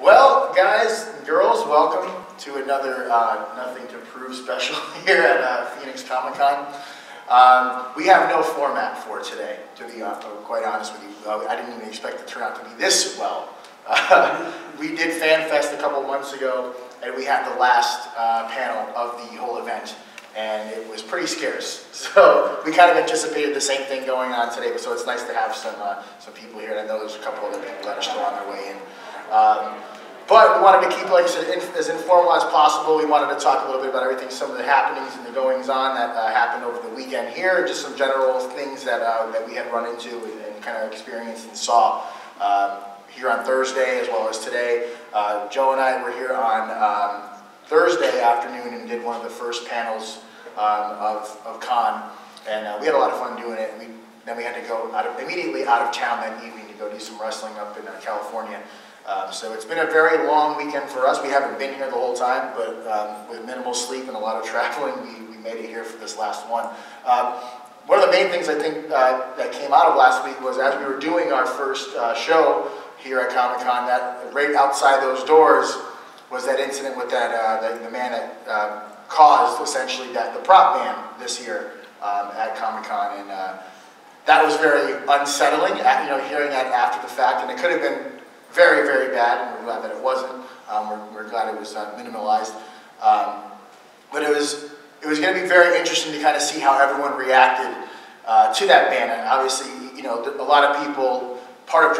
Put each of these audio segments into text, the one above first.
Well, guys and girls, welcome to another Nothing to Prove special here at Phoenix ComiCon. We have no format for today, to be quite honest with you. I didn't even expect it to turn out to be this well. We did FanFest a couple months ago, and we had the last panel of the whole event, and it was pretty scarce. So we kind of anticipated the same thing going on today, so it's nice to have some people here, and I know there's a couple other people that are still on their way in. But we wanted to keep, like I said, as informal as possible. We wanted to talk a little bit about everything, some of the happenings and the goings-on that happened over the weekend here, just some general things that we had run into and kind of experienced and saw here on Thursday as well as today. Joe and I were here on Thursday afternoon and did one of the first panels of Con, and we had a lot of fun doing it. Then we had to go immediately out of town that evening to go do some wrestling up in California. So it's been a very long weekend for us. We haven't been here the whole time, but with minimal sleep and a lot of traveling, we made it here for this last one. One of the main things I think that came out of last week was as we were doing our first show here at Comic-Con, that right outside those doors was that incident with that the man that caused essentially the prop ban this year at Comic-Con, and that was very unsettling. Hearing that after the fact, and it could have been very, very bad, and we're glad that it wasn't. We're glad it was minimalized. But it was going to be very interesting to kind of see how everyone reacted to that ban. And obviously, a lot of people, part of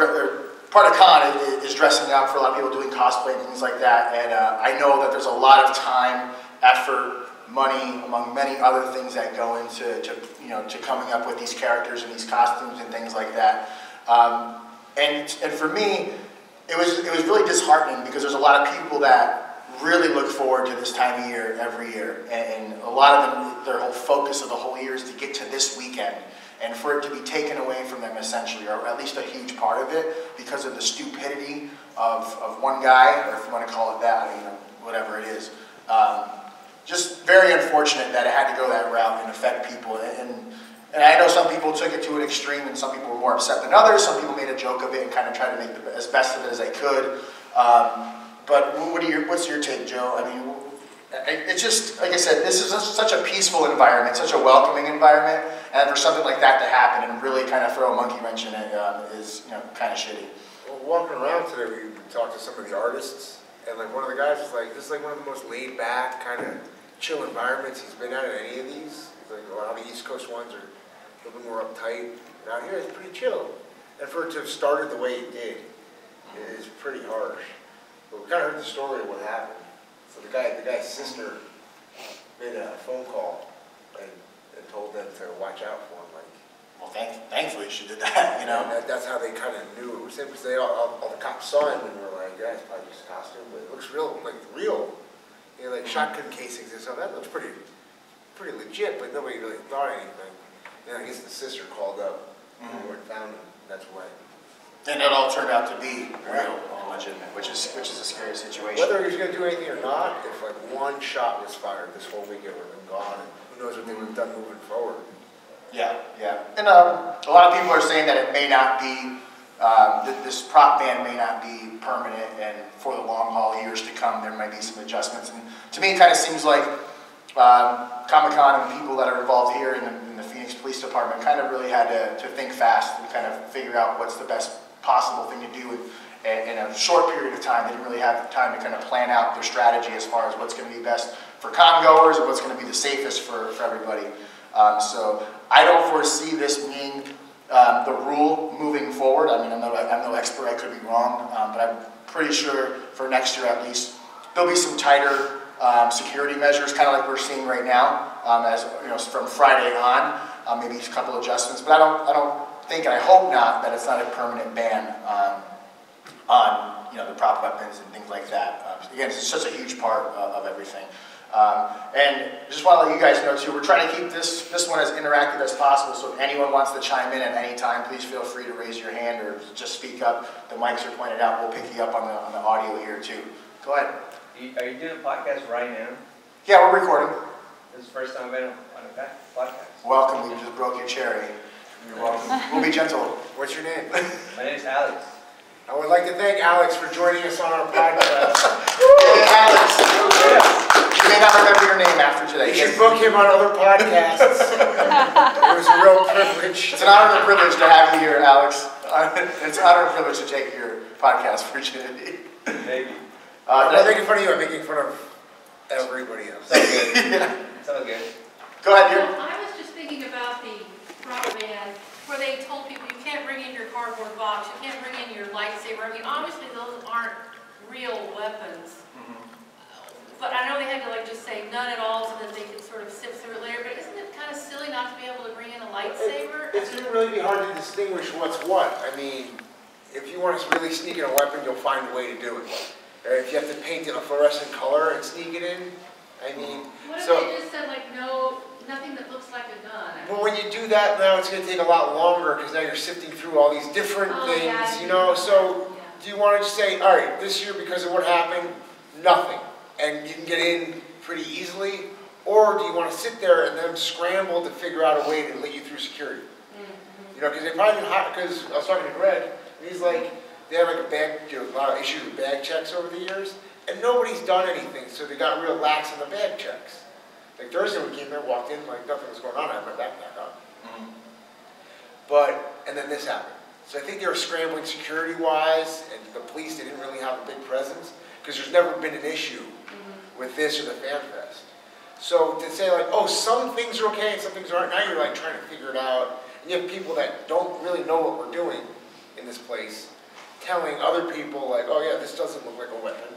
Con is dressing up, for a lot of people doing cosplay and things like that. And I know that there's a lot of time, effort, money, among many other things that go into to coming up with these characters and these costumes and things like that. And for me, it was really disheartening because there's a lot of people that really look forward to this time of year every year, and a lot of them, their whole focus of the whole year is to get to this weekend, and for it to be taken away from them essentially, or at least a huge part of it, because of the stupidity of one guy, or if you want to call it that, whatever it is. Just very unfortunate that it had to go that route and affect people. And I know some people took it to an extreme, and some people were more upset than others. Some people made a joke of it and kind of tried to make as best of it as they could. But what's your take, Joe? I mean, it's just, like I said, this is such a peaceful environment, such a welcoming environment, and for something like that to happen and really kind of throw a monkey wrench in it is kind of shitty. Well, walking around today, we talked to some of the artists, and like one of the guys was like, this is like one of the most laid-back, kind of chill environments he's been at any of these. Like a lot of the East Coast ones are a little bit more uptight. And out here, it's pretty chill. And for it to have started the way it did, it is pretty harsh. But we kind of heard the story of what happened. So the guy's sister made a phone call and told them to watch out for him. Like, well, thankfully she did that, And that's how they kind of knew it was him, because all the cops saw him and were like, yeah, it's probably just a costume, but it looks real, real. Like shotgun casings and stuff. That looks pretty legit, but nobody really thought anything. And I guess the sister called up and found him. That's why. And it all turned out to be real and legitimate, which is a scary situation. Whether he was going to do anything or not, if like one shot was fired, this whole weekend would have been gone, and who knows what they would have done moving forward. Yeah. And a lot of people are saying that it may not be, this prop ban may not be permanent, and for the long haul, years to come, there might be some adjustments. And to me, it kind of seems like Comic-Con and people that are involved here in the Phoenix Police Department kind of really had to think fast and kind of figure out what's the best possible thing to do in a short period of time. They didn't really have time to kind of plan out their strategy as far as what's going to be best for con goers and what's going to be the safest for everybody. So I don't foresee this being the rule moving forward. I mean, I'm no expert, I could be wrong, but I'm pretty sure for next year at least, there'll be some tighter security measures, kind of like we're seeing right now, as from Friday on, maybe a couple adjustments. But I don't think, and I hope not, that it's not a permanent ban on the prop weapons and things like that. Again, it's such a huge part of everything. And just want to let you guys know too, we're trying to keep this one as interactive as possible, so if anyone wants to chime in at any time, please feel free to raise your hand or just speak up. The mics are pointed out, we'll pick you up on the audio here too. Go ahead. Are you doing a podcast right now? Yeah, we're recording. This is the first time I've been on a podcast. Welcome, we just broke your cherry. You're welcome. We'll be gentle. What's your name? My name is Alex. I would like to thank Alex for joining us on our podcast. Hey, Alex. You may not remember your name after today. You should book him on other podcasts. It was a real privilege. It's an honor and a privilege to have you here, Alex. It's an honor and a privilege to take your podcast virginity. Thank you. I'm not making fun of you, I'm making fun of everybody else. Sounds good. Sounds good. Go ahead, dear. I was just thinking about the prop ban where they told people you can't bring in your cardboard box, you can't bring in your lightsaber. I mean, obviously those aren't real weapons. But I know they had to like just say none at all so that they could sort of sift through it later. But isn't it kind of silly not to be able to bring in a lightsaber? It's going to really be hard to distinguish what's what. I mean, if you want to really sneak in a weapon, you'll find a way to do it. If you have to paint it a fluorescent color and sneak it in, I mean, what if so, they just said like no, nothing that looks like a gun? but when you do that now, it's going to take a lot longer because now you're sifting through all these different things, yeah, you know. So, do you want to just say, all right, this year because of what happened, nothing, and you can get in pretty easily, or do you want to sit there and then scramble to figure out a way to let you through security? You know, because they probably been hot. Because I was talking to Greg, and he's like, they have like a bag, a lot of issues with bag checks over the years, and nobody's done anything, so they got real lax on the bag checks. Like Thursday we came there, walked in, like nothing was going on, I had my backpack on. But, and then this happened. So I think they were scrambling security-wise, and the police, they didn't really have a big presence, because there's never been an issue with this or the Fan Fest. So to say like, oh, some things are okay and some things aren't, now you're like trying to figure it out, and you have people that don't really know what we're doing in this place, telling other people like, oh yeah, this doesn't look like a weapon.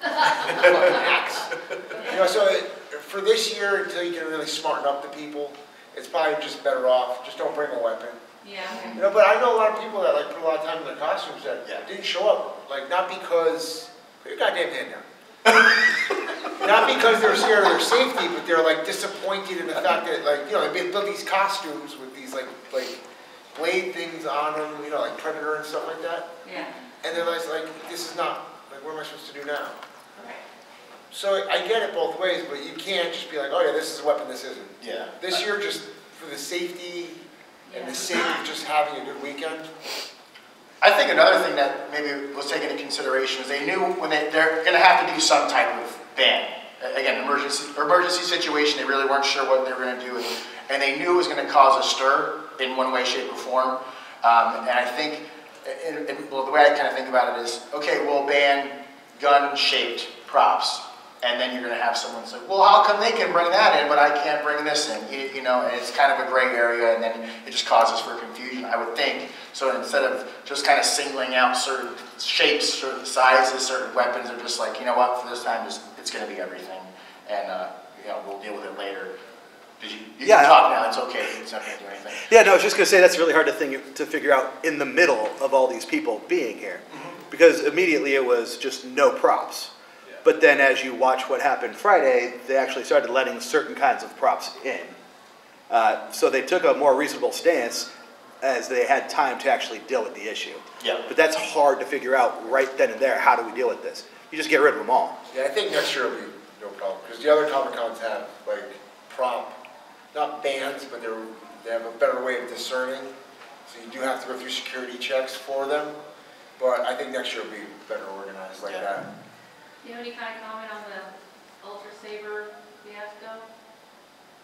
An axe. You know, so for this year, until you can really smarten up the people, it's probably just better off, just don't bring a weapon. Yeah. You know, but I know a lot of people that like put a lot of time in their costumes that didn't show up. Like not because, put your goddamn hand down. Not because they're scared of their safety, but they're like disappointed in the fact that like, you know, they built these costumes with these like blade things on them, you know, like Predator and stuff like that. Yeah. And they're like, this is not, like, what am I supposed to do now? Right. So I get it both ways, but you can't just be like, oh yeah, this is a weapon, this isn't. Yeah. This year, just for the safety and the Yeah. sake of just having a good weekend. I think another thing that maybe was taken into consideration is they knew when they're going to have to do some type of ban. Again, emergency situation, they really weren't sure what they were going to do, and they knew it was going to cause a stir in one way, shape, or form. And I think, well, the way I kind of think about it is, okay, we'll ban gun-shaped props, and then you're going to have someone say, well, how come they can bring that in, but I can't bring this in? You know, and it's kind of a gray area, and then it just causes for confusion, I would think. So instead of just kind of singling out certain shapes, certain sizes, certain weapons, they're just like, you know what, for this time, it's going to be everything, and you know, we'll deal with it later. You can talk now, it's okay, it's not going to do anything. Yeah, no, I was just going to say that's really hard to figure out in the middle of all these people being here. Because immediately it was just no props. Yeah. But then as you watch what happened Friday, they actually started letting certain kinds of props in. So they took a more reasonable stance as they had time to actually deal with the issue. Yeah. But that's hard to figure out right then and there. How do we deal with this? You just get rid of them all. Yeah, I think next year will be no problem, because the other Comic-Cons have, like, prop, not bans, but they have a better way of discerning. So you do have to go through security checks for them. But I think next year will be better organized like that. Do you have any kind of comment on the Ultra Saber fiasco?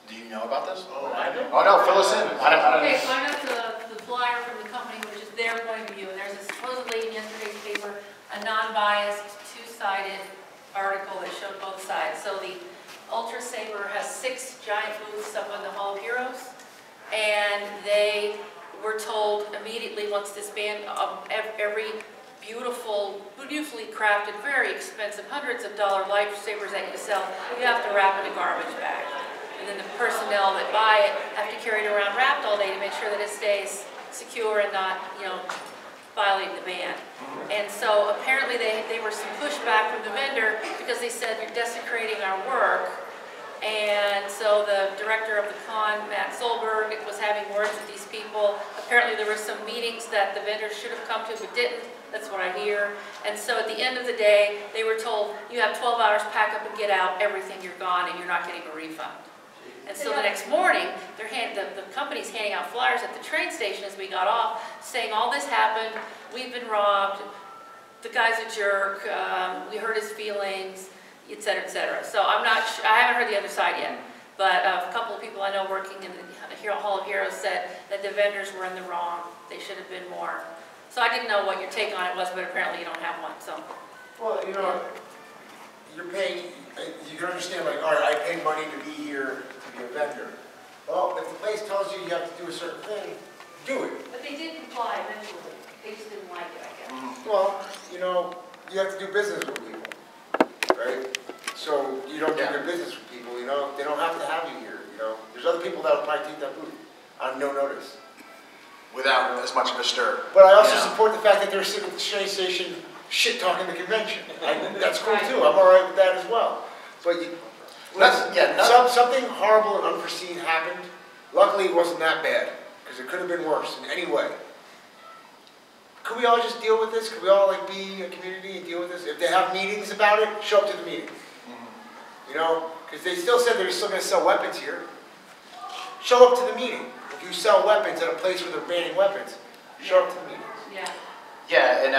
Do you know about this? Oh, I don't. Oh no, fill us in. I don't Okay, so I got the flyer from the company, which is their point of view, and there's supposedly in yesterday's paper a non-biased, two-sided article that showed both sides. So the Ultra Saber has 6 giant booths up on the Hall of Heroes, and they were told immediately once this ban, every beautifully crafted, very expensive, hundreds of dollar lightsabers that you sell, you have to wrap in a garbage bag. And then the personnel that buy it have to carry it around wrapped all day to make sure that it stays secure and not, you know, violating the ban. And so apparently they were some pushback from the vendor because they said you're desecrating our work. And so the director of the con, Matt Solberg, was having words with these people. Apparently there were some meetings that the vendors should have come to but didn't. That's what I hear. And so at the end of the day, they were told, you have 12 hours, pack up and get out, everything, you're gone, and you're not getting a refund. And so the next morning, the company's handing out flyers at the train station as we got off, saying all this happened, we've been robbed, the guy's a jerk, we hurt his feelings, et cetera, et cetera. So I haven't heard the other side yet, but a couple of people I know working in the Hall of Heroes said that the vendors were in the wrong, they should have been more. So I didn't know what your take on it was, but apparently you don't have one, so. Well, you know, you're paying, you can understand, like, all right, I pay money to be here, to be a vendor. Well, if the place tells you you have to do a certain thing, do it. But they did comply eventually, they just didn't like it, I guess. Well, you know, you have to do business with people, right? So you don't do good business with people, you know, they don't have to have you here, you know. There's other people that will probably take that booth on no notice. Without as much of a stir. But I also support the fact that they're sitting at the train station shit-talking the convention. That's cool too, I'm all right with that as well. But something horrible and unforeseen happened. Luckily it wasn't that bad, because it could have been worse in any way. Could we all just deal with this? Could we all like be a community and deal with this? If they have meetings about it, show up to the meeting. You know, because they still said they're still going to sell weapons here. Show up to the meeting. If you sell weapons at a place where they're banning weapons, show up to the meetings. Yeah. Yeah, and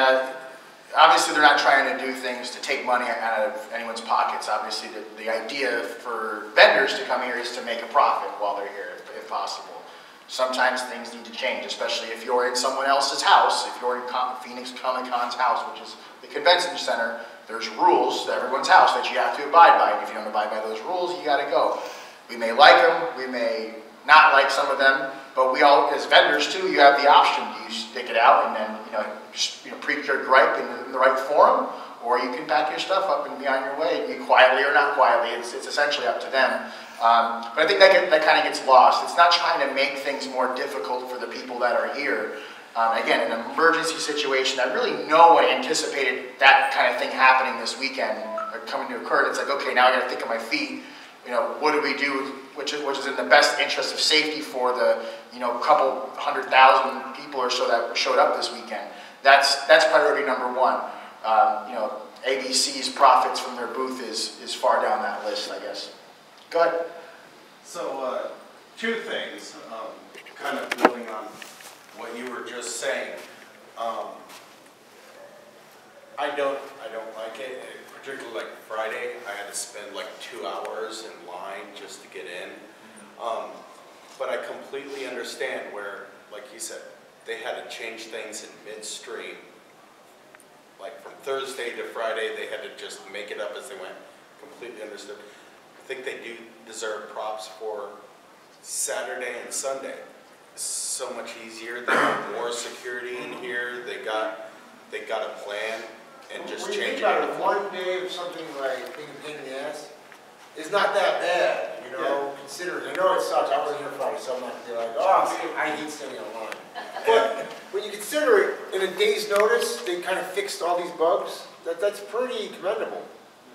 obviously they're not trying to do things to take money out of anyone's pockets. Obviously the idea for vendors to come here is to make a profit while they're here, if possible. Sometimes things need to change, especially if you're in someone else's house. If you're in Phoenix ComiCon's house, which is the convention center, there's rules to everyone's house that you have to abide by. And if you don't abide by those rules, you got to go. We may like them, we may not like some of them, but we all, as vendors too, you have the option. Do you stick it out and then just preach your gripe in the right forum, or you can pack your stuff up and be on your way, be quietly or not quietly. It's essentially up to them. But I think that kind of gets lost. It's not trying to make things more difficult for the people that are here. Again, an emergency situation that really no one anticipated that kind of thing happening this weekend, or coming to occur. It's like, okay, now I got to think on my feet. What do we do, which is in the best interest of safety for the couple 100,000 people or so that showed up this weekend. That's priority number one. ABC's profits from their booth is far down that list, I guess. Go ahead. So, two things, kind of building on what you were just saying. I don't like it, particularly like Friday. I had to spend like 2 hours in line just to get in. But I completely understand where, like you said, they had to change things in midstream. Like from Thursday to Friday, they had to just make it up as they went. Completely understood. I think they do deserve props for Saturday and Sunday. It's so much easier. They have more security in here. They got a plan and just change it. About it, one day of something like being a pain in the ass is not that bad, considering. I know it sucks. I wasn't here Friday, so I'm not going to be like, oh, I hate standing in line. But when you consider it, in a day's notice, they kind of fixed all these bugs. That's pretty commendable.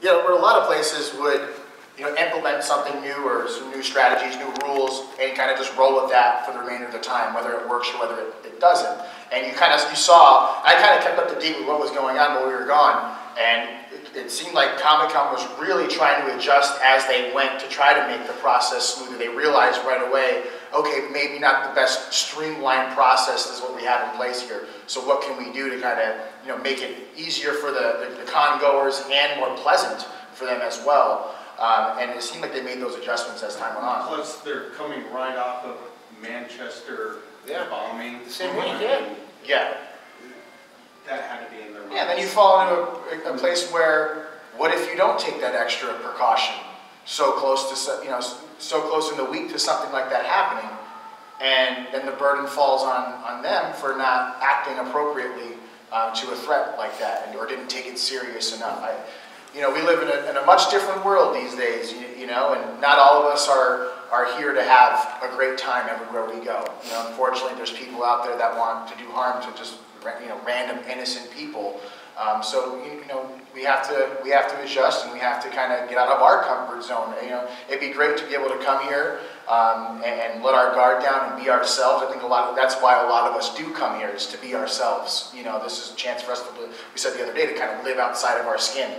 Yeah, where a lot of places would implement something new or some new strategies, new rules, and kind of just roll with that for the remainder of the time, whether it works or whether it doesn't. And you saw, I kind of kept up to date with what was going on while we were gone, and it seemed like Comic-Con was really trying to adjust as they went to try to make the process smoother. They realized right away, okay, maybe not the best streamlined process is what we have in place here. So what can we do to kind of make it easier for the con goers and more pleasant for them as well? And it seemed like they made those adjustments as time went on. Plus, they're coming right off of Manchester bombing. The same weekend. Yeah. That had to be in their mind. Yeah, then you fall into a place where, what if you don't take that extra precaution so close to so close in the week to something like that happening, and then the burden falls on them for not acting appropriately to a threat like that, or didn't take it serious enough. We live in a much different world these days, and not all of us are here to have a great time everywhere we go. Unfortunately, there's people out there that want to do harm to just random innocent people. So we have to adjust, and we have to kind of get out of our comfort zone. It'd be great to be able to come here and let our guard down and be ourselves. I think that's why a lot of us do come here, is to be ourselves. This is a chance for us to, we said the other day, to kind of live outside of our skin,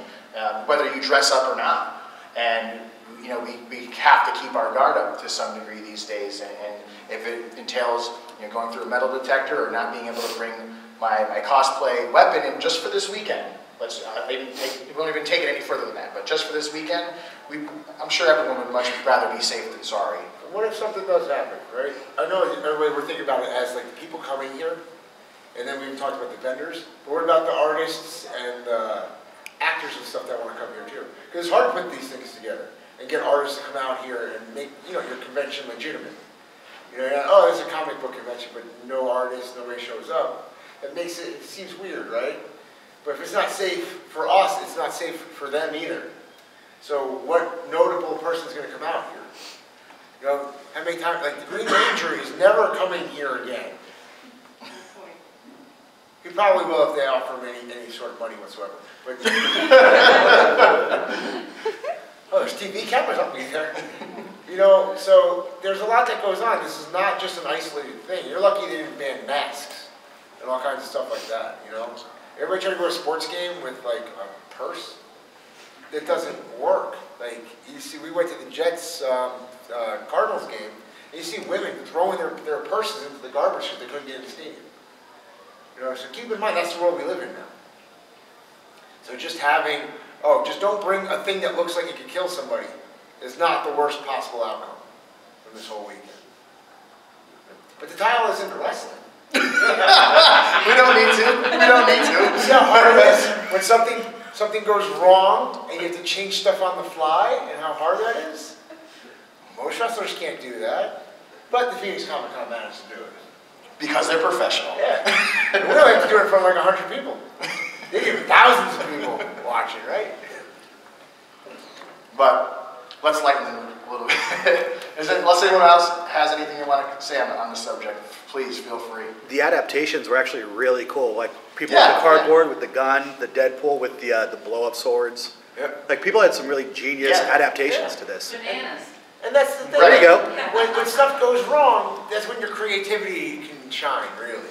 whether you dress up or not. And you know, we have to keep our guard up to some degree these days, and if it entails, you know, going through a metal detector or not being able to bring my cosplay weapon in just for this weekend. We won't even take it any further than that, but just for this weekend, I'm sure everyone would much rather be safe than sorry. What if something does happen, right? I know everybody, we're thinking about it as like the people coming here, and then we even talked about the vendors, but what about the artists and actors and stuff that want to come here too? Because it's hard to put these things together and get artists to come out here and make, you know, your convention legitimate. You know, oh, there's a comic book convention, but no artist, nobody shows up. It makes it seems weird, right? But if it's not safe for us, it's not safe for them either. So what notable person is going to come out here? You know, how many times, like the Green Ranger is never coming here again. He probably will if they offer him any sort of money whatsoever. But oh, there's TV cameras up there. You know, so there's a lot that goes on. This is not just an isolated thing. You're lucky they didn't ban masks and all kinds of stuff like that, you know? Everybody try to go to a sports game with like a purse? That doesn't work. Like, you see, we went to the Jets Cardinals game, and you see women throwing their purses into the garbage because they couldn't get in the stadium. You know, so keep in mind, that's the world we live in now. So just having, just don't bring a thing that looks like it could kill somebody is not the worst possible outcome from this whole weekend. But the title isn't wrestling. We don't need to. We don't need to. See how hard it is when something goes wrong and you have to change stuff on the fly, and how hard that is? Most wrestlers can't do that, but the Phoenix ComiCon managed to do it. Because they're professional. Yeah. And we don't have to do it in front of like 100 people. They get thousands of people watching, right? But let's lighten it a little bit. Unless anyone else has anything you want to say on the subject, please feel free. The adaptations were actually really cool. Like people with the cardboard, with the gun, the Deadpool with the blow-up swords. Yep. Like people had some really genius adaptations to this. Bananas. And that's the thing. There you go. When stuff goes wrong, that's when your creativity can shine, really.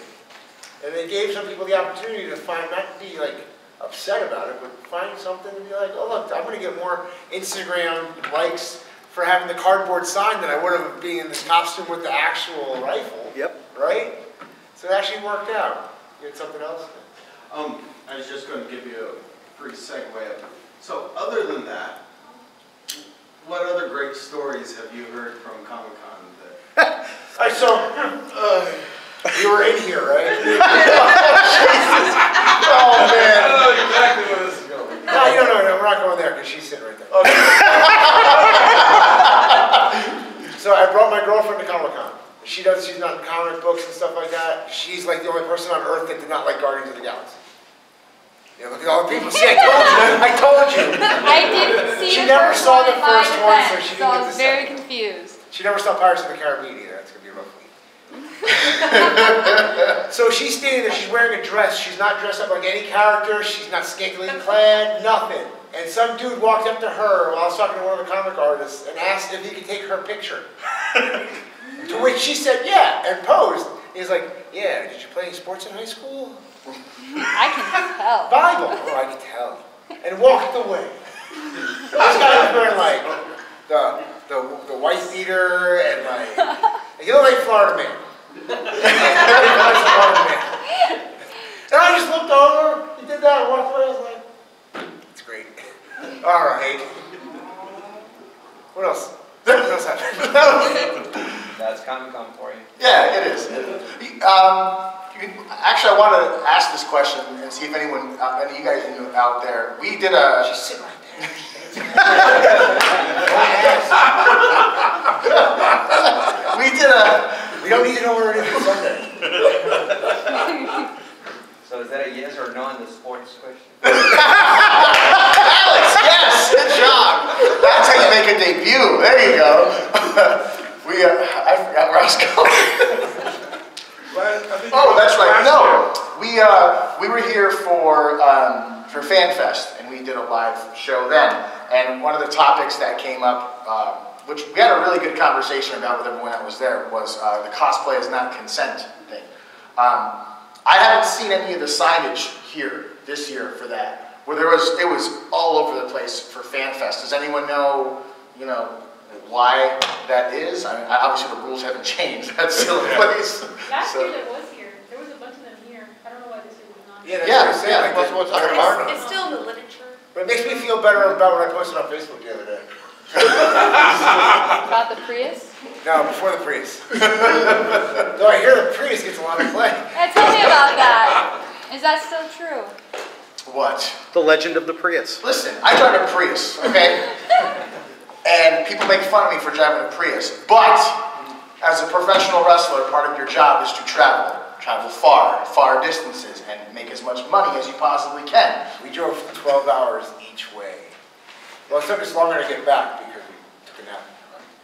And they gave some people the opportunity to find, not to be like upset about it, but find something to be like, oh look, I'm going to get more Instagram likes for having the cardboard sign than I would have being in this costume with the actual rifle. Yep. Right? So it actually worked out. You had something else? I was just going to give you a free segue. So other than that, what other great stories have you heard from Comic-Con? You were in here, right? Jesus. Oh, man. I know exactly where this is going. No, we're not going there because she's sitting right there. Okay. So I brought my girlfriend to Comic-Con. She's not in comic books and stuff like that. She's like the only person on Earth that did not like Guardians of the Galaxy. You know, look at all the people. See, I told you. I didn't see She the never first saw one the in my first one, so defense, she so didn't I get was the very second. confused. She never saw Pirates of the Caribbean either. That's going to be a rough week. So she's standing there. She's wearing a dress. She's not dressed up like any character. She's not scantily clad. Nothing. And some dude walked up to her while I was talking to one of the comic artists and asked if he could take her picture. To which she said, yeah, and posed. He's like, yeah, did you play any sports in high school? I can tell. Bible. Oh, I can tell. And walked away. This guy was wearing like the white beater and like, he looked like Florida man. And I just looked over, he did that and walked away. I was like, it's great. All right. What else? What else happened? That's Comic-Con for you. Yeah, it is. Actually, I want to ask this question and see if any of you guys knew out there. We did a... She's sitting right there. We don't need to know where it is Sunday. So is that a yes or no on the sports question? Alex, yes, good job. That's how you make a debut. There you go. I forgot where I was going. Oh, that's right. No, we were here for FanFest, and we did a live show then. And one of the topics that came up, which we had a really good conversation about with everyone that was there, was the cosplay is not consent thing. I haven't seen any of the signage here this year for that, where it was all over the place for FanFest. Does anyone know you know, why that is. I mean, obviously the rules haven't changed. That's still in place. Last So- year that was here, there was a bunch of them here. I don't know why this year was not. Yeah, that's Yeah, what I'm saying, like, yeah. what's on the card It's still in the literature. But it makes me feel better about what I posted on Facebook the other day. About the Prius? No, before the Prius. Though I hear the Prius gets a lot of play. Tell me about that. Is that still true? What? The legend of the Prius. Listen, I drive a Prius, okay? And people make fun of me for driving a Prius. But as a professional wrestler, part of your job is to travel. Travel far distances, and make as much money as you possibly can. We drove 12 hours each way. Well, it took us longer to get back because we took a nap.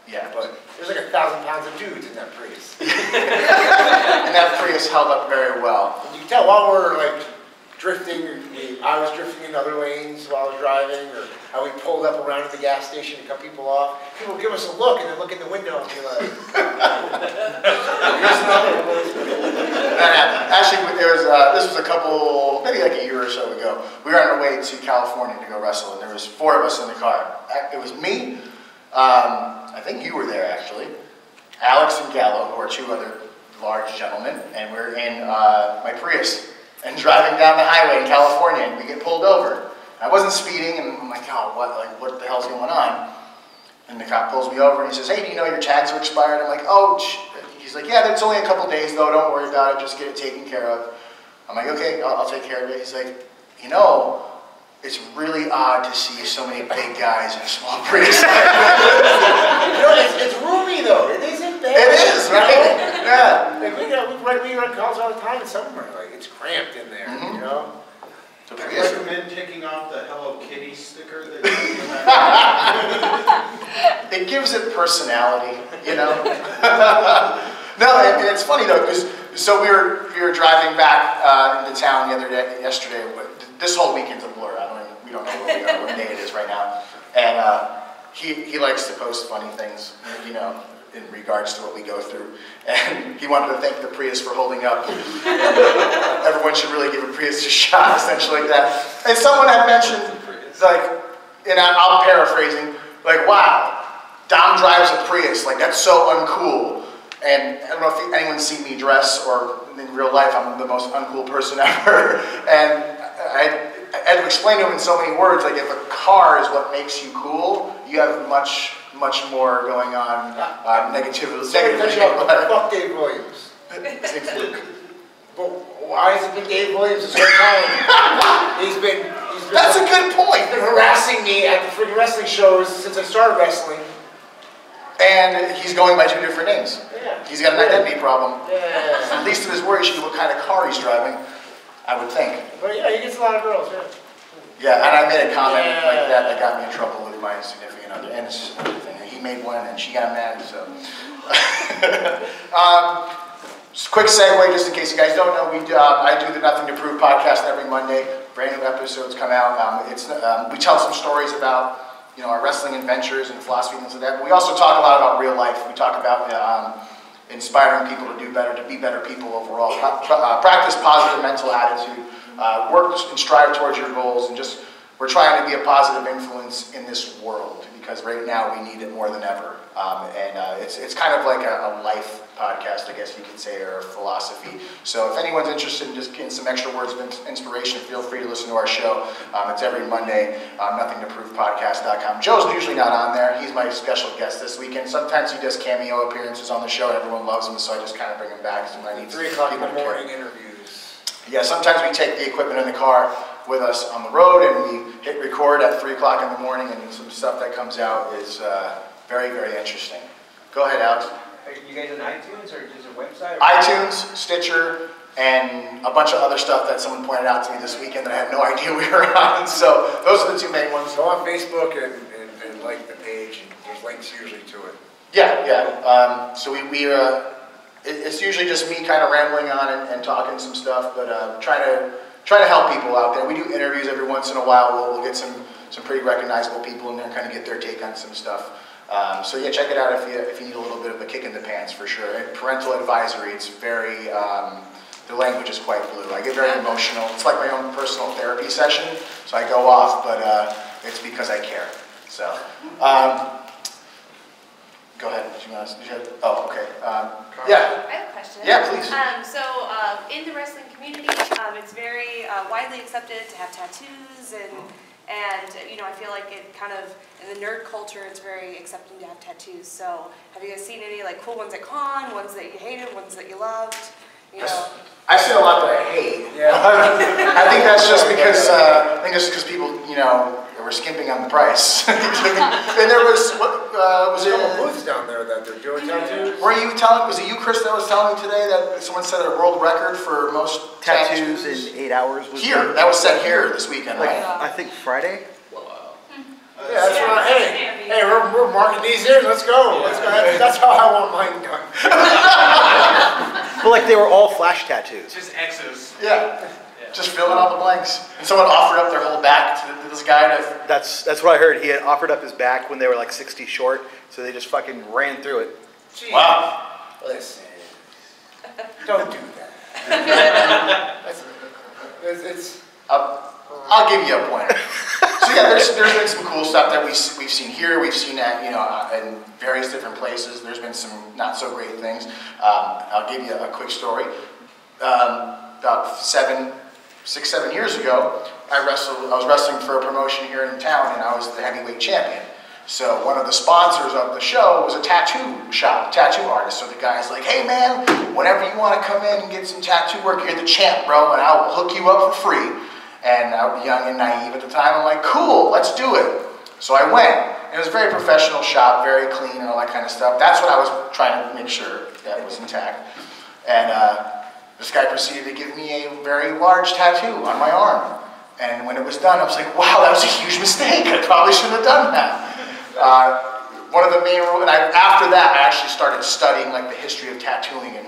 Yeah, But there's like 1,000 pounds of dudes in that Prius. and that Prius held up very well. And you can tell while we're like drifting, I was drifting in other lanes while I was driving, or how we pulled up around at the gas station to cut people off. People would give us a look and then look in the window and be like, here's another one. Actually, this was maybe like a year or so ago. We were on our way to California to go wrestle, and there was 4 of us in the car. It was me, I think you were there actually, Alex and Gallo, who are 2 other large gentlemen, and we're in my Prius. And driving down the highway in California, and we get pulled over. I wasn't speeding, and I'm like, oh, what the hell's going on? And the cop pulls me over, and he says, hey, do you know your tags are expired? I'm like, oh, he's like, yeah, it's only a couple days, though, don't worry about it, just get it taken care of. I'm like, okay, I'll take care of it. He's like, you know, it's really odd to see so many big guys in a small Prius. You know, it's roomy though, it isn't bad. It is, right? Yeah. Like we run calls all the time in somewhere, like it's cramped in there, you know? So I Prius- recommend taking off the Hello Kitty sticker that It gives it personality, you know? No, and it's funny though, because so we were driving back into town yesterday. This whole weekend's a blur. We don't know where we are, what day it is right now. And he likes to post funny things, you know, in regards to what we go through. And he wanted to thank the Prius for holding up. Everyone should really give a Prius a shot, essentially like that. And someone had mentioned, like, and I'm paraphrasing, like, wow, Dom drives a Prius, like that's so uncool. And I don't know if anyone's seen me dress or in real life, I'm the most uncool person ever. And I had to explain to him in so many words, like if a car is what makes you cool, you have much more going on negatively. Fuck Dave Williams. But why has it been Dave Williams this whole time? He's been That's a good point. He's been harassing me at the freaking wrestling shows since I started wrestling. And he's going by 2 different names. Yeah. He's got an identity problem. Yeah. At least to his worry, you should know what kind of car he's driving, I would think. But yeah, he gets a lot of girls, yeah. Yeah, and I made a comment like that got me in trouble with my significant other, and it's just another thing. He made one, and she got mad, so. Just quick segue, just in case you guys don't know, I do the Nothing to Prove podcast every Monday. Brand new episodes come out. We tell some stories about, you know, our wrestling adventures and philosophy and things like that. But we also talk a lot about real life. We talk about inspiring people to do better, to be better people overall. Practice positive mental attitude. Work and strive towards your goals, and just we're trying to be a positive influence in this world because right now we need it more than ever. It's kind of like a life podcast, I guess you could say, or a philosophy. So if anyone's interested in just getting some extra words of inspiration, feel free to listen to our show. It's every Monday, NothingToProvePodcast.com. Joe's usually not on there. He's my special guest this weekend. Sometimes he does cameo appearances on the show. Everyone loves him, so I just kind of bring him back. So I need 3 o'clock in the morning interviews. Yeah, sometimes we take the equipment in the car with us on the road and we hit record at 3 o'clock in the morning, and some stuff that comes out is very, very interesting. Go ahead, Alex. Are you guys on iTunes or just a website? iTunes, Stitcher, and a bunch of other stuff that someone pointed out to me this weekend that I had no idea we were on. So those are the 2 main ones. Go on Facebook and like the page, and there's links usually to it. Yeah. So it's usually just me kind of rambling on and talking some stuff, but trying to help people out there. We do interviews every once in a while. We'll get some pretty recognizable people in there and kind of get their take on some stuff. So yeah, check it out if you need a little bit of a kick in the pants for sure. And parental advisory, it's very, the language is quite blue. I get very emotional. It's like my own personal therapy session, so I go off, but it's because I care. So, Go ahead. Did you want to? Oh, okay. Yeah. I have a question. Yeah, please. In the wrestling community, it's very widely accepted to have tattoos, and I feel like it kind of in the nerd culture, it's very accepting to have tattoos. So, have you guys seen any like cool ones at con, ones that you hated, ones that you loved? I've seen a lot that I hate. Yeah. I think that's just because people, were skimping on the price. And there was was There's a it? couple booths down there that they're doing tattoos. Was it you, Chris, that was telling me today that someone set a world record for most Tattoos in 8 hours was here? That was set here this weekend, like, right? I think Friday. Yeah, that's right. Hey, we're marking these in. Let's go. Let's go. That's how I want mine done. Well, like they were all flash tattoos. Just X's. Yeah. Just fill in all the blanks. And someone offered up their whole back to this guy to... That's what I heard. He had offered up his back when they were like 60 short, so they just fucking ran through it. Jeez. Wow. Listen, don't do that. It's I'll give you a pointer. So yeah, there's been some cool stuff that we've seen here. We've seen at in various different places. There's been some not so great things. I'll give you a quick story. About 6-7 years ago, I was wrestling for a promotion here in town, and I was the heavyweight champion. So one of the sponsors of the show was a tattoo shop, tattoo artist. So the guy's like, "Hey man, whenever you want to come in and get some tattoo work, you're the champ, bro, and I'll hook you up for free." And I was young and naive at the time. I'm like, "Cool, let's do it." So I went. And it was a very professional shop, very clean and all that kind of stuff. That's what I was trying to make sure that was intact. And this guy proceeded to give me a very large tattoo on my arm. And when it was done, I was like, "Wow, that was a huge mistake. I probably shouldn't have done that." One of the main rules, and after that, I actually started studying like the history of tattooing and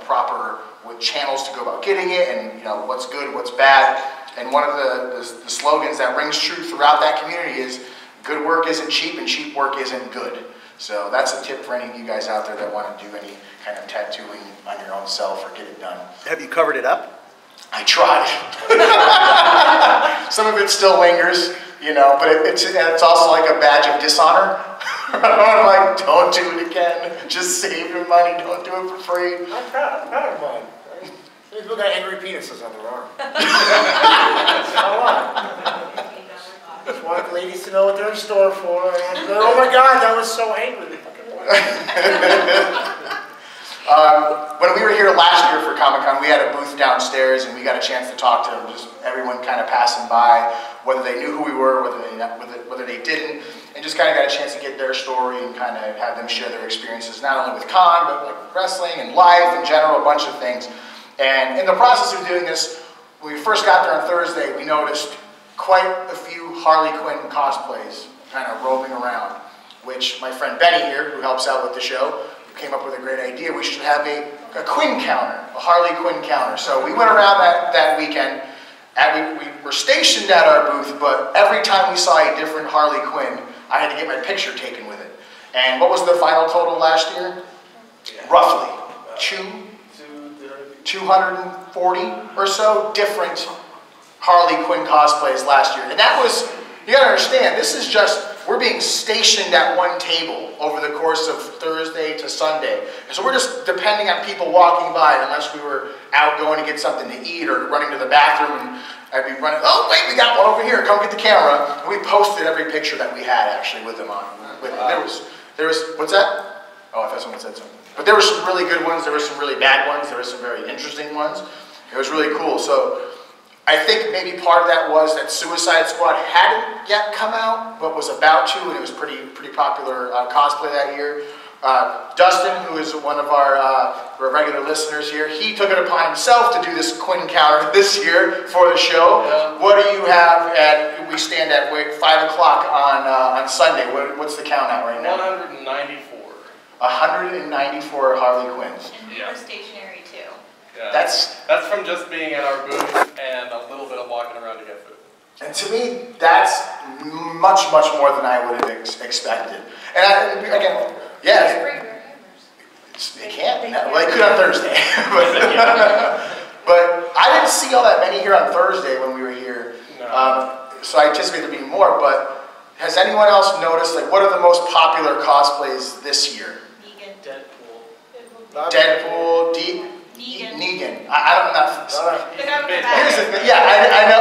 proper channels to go about getting it, and what's good, what's bad. And one of the slogans that rings true throughout that community is, "Good work isn't cheap, and cheap work isn't good." So that's a tip for any of you guys out there that want to do any kind of tattooing on your own self or get it done. Have you covered it up? I tried. Some of it still lingers, but it's also like a badge of dishonor. I'm like, don't do it again. Just save your money. Don't do it for free. I'm proud of mine. People got angry penises on their arm. Just want ladies to know what they're in store for. And oh my God, that was so angry. When we were here last year for Comic-Con, we had a booth downstairs, and we got a chance to talk to just everyone kind of passing by, whether they knew who we were, whether they didn't, and just kind of got a chance to get their story and kind of have them share their experiences, not only with con, but like wrestling and life in general, a bunch of things. And in the process of doing this, when we first got there on Thursday, we noticed quite a few Harley Quinn cosplays kind of roaming around, which my friend Benny here, who helps out with the show, came up with a great idea. We should have a Quinn counter, a Harley Quinn counter. So we went around that weekend, and we were stationed at our booth, but every time we saw a different Harley Quinn, I had to get my picture taken with it. And what was the final total last year? Yeah. Roughly 240 or so different Harley Quinn cosplays last year. And that was, you gotta understand, this is just, we're being stationed at one table over the course of Thursday to Sunday. And so we're just depending on people walking by, unless we were out going to get something to eat or running to the bathroom, and I'd be running, "Oh wait, we got one over here, come get the camera." And we posted every picture that we had actually with them on. There was, what's that? Oh, I thought someone said something. But there were some really good ones, there were some really bad ones, there were some very interesting ones. It was really cool. So I think maybe part of that was that Suicide Squad hadn't yet come out, but was about to, and it was pretty popular cosplay that year. Dustin, who is one of our regular listeners here, he took it upon himself to do this Quinn counter this year for the show. Yeah. What do you have we stand at 5 o'clock on Sunday. What's the count at right now? 194. 194 Harley Quinns. And we were stationary too. Yeah. That's from just being at our booth and a little bit of walking around to get food. And to me, that's much more than I would have expected. And again, yeah, they can't. Well, they could on Thursday, but I didn't see all that many here on Thursday when we were here. No. So I anticipated there being more. But Has anyone else noticed, like, what are the most popular cosplays this year? Negan. Deadpool, Negan. Negan. I don't know. The guy with the Here's the bag. thing. Yeah, I know.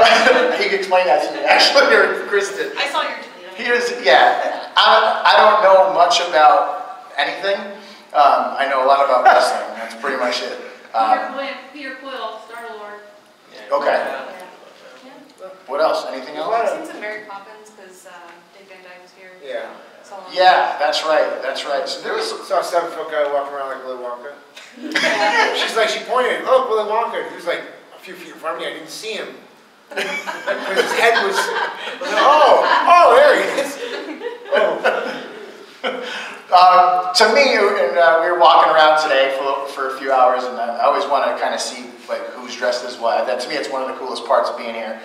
He can explain that to me, actually, or Kristen. I saw your tweet. I don't know much about anything. I know a lot about wrestling. That's pretty much it. Peter Quill, Star-Lord. Okay. Yeah. What else? Anything else? I've seen some Mary Poppins because Dick Van Dyke was here. Yeah. So long. Yeah, that's right. That's right. So there was. Saw a 7-foot guy walking around like Willy Wonka. She pointed, look, Willy Wonka. He was like a few feet in front of me. I didn't see him. Because his head was, oh, there he is. To me, and we were walking around today for a few hours, and I always want to kind of see like who's dressed as what. That to me, it's one of the coolest parts of being here.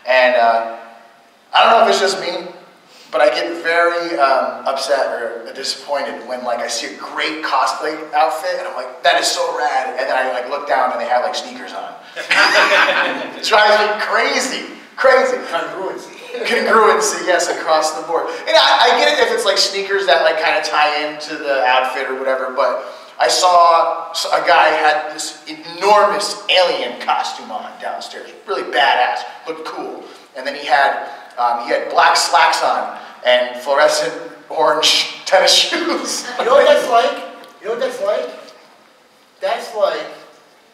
And I don't know if it's just me, but I get very upset or disappointed when like I see a great cosplay outfit, and I'm like, that is so rad. And then I like look down and they have like sneakers on. It drives me crazy. Congruency, yes, across the board. And I get it if it's like sneakers that like kind of tie into the outfit or whatever, but I saw a guy had this enormous alien costume on downstairs, really badass, looked cool. And then he had black slacks on and fluorescent orange tennis shoes. You know what that's like? That's like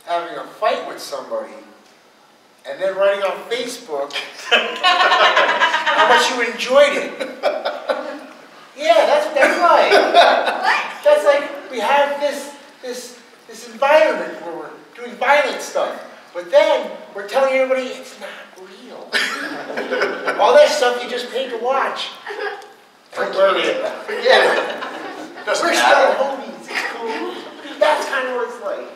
having a fight with somebody and then writing on Facebook how much you enjoyed it. Yeah, that's what that's like. That's like we have this environment where we're doing violent stuff, but then we're telling everybody it's not real. All that stuff you just paid to watch. Forget it. Doesn't We're matter. still homies. It's cool. That's kind of what it's like.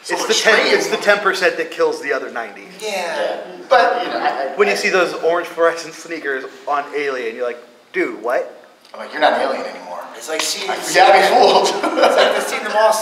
It's the 10% that kills the other 90. Yeah. But, you know, When you see those orange fluorescent sneakers on Alien, you're like, dude, what? I'm like, you're not an alien anymore. It's like seeing. You gotta be fooled. It's like seeing them all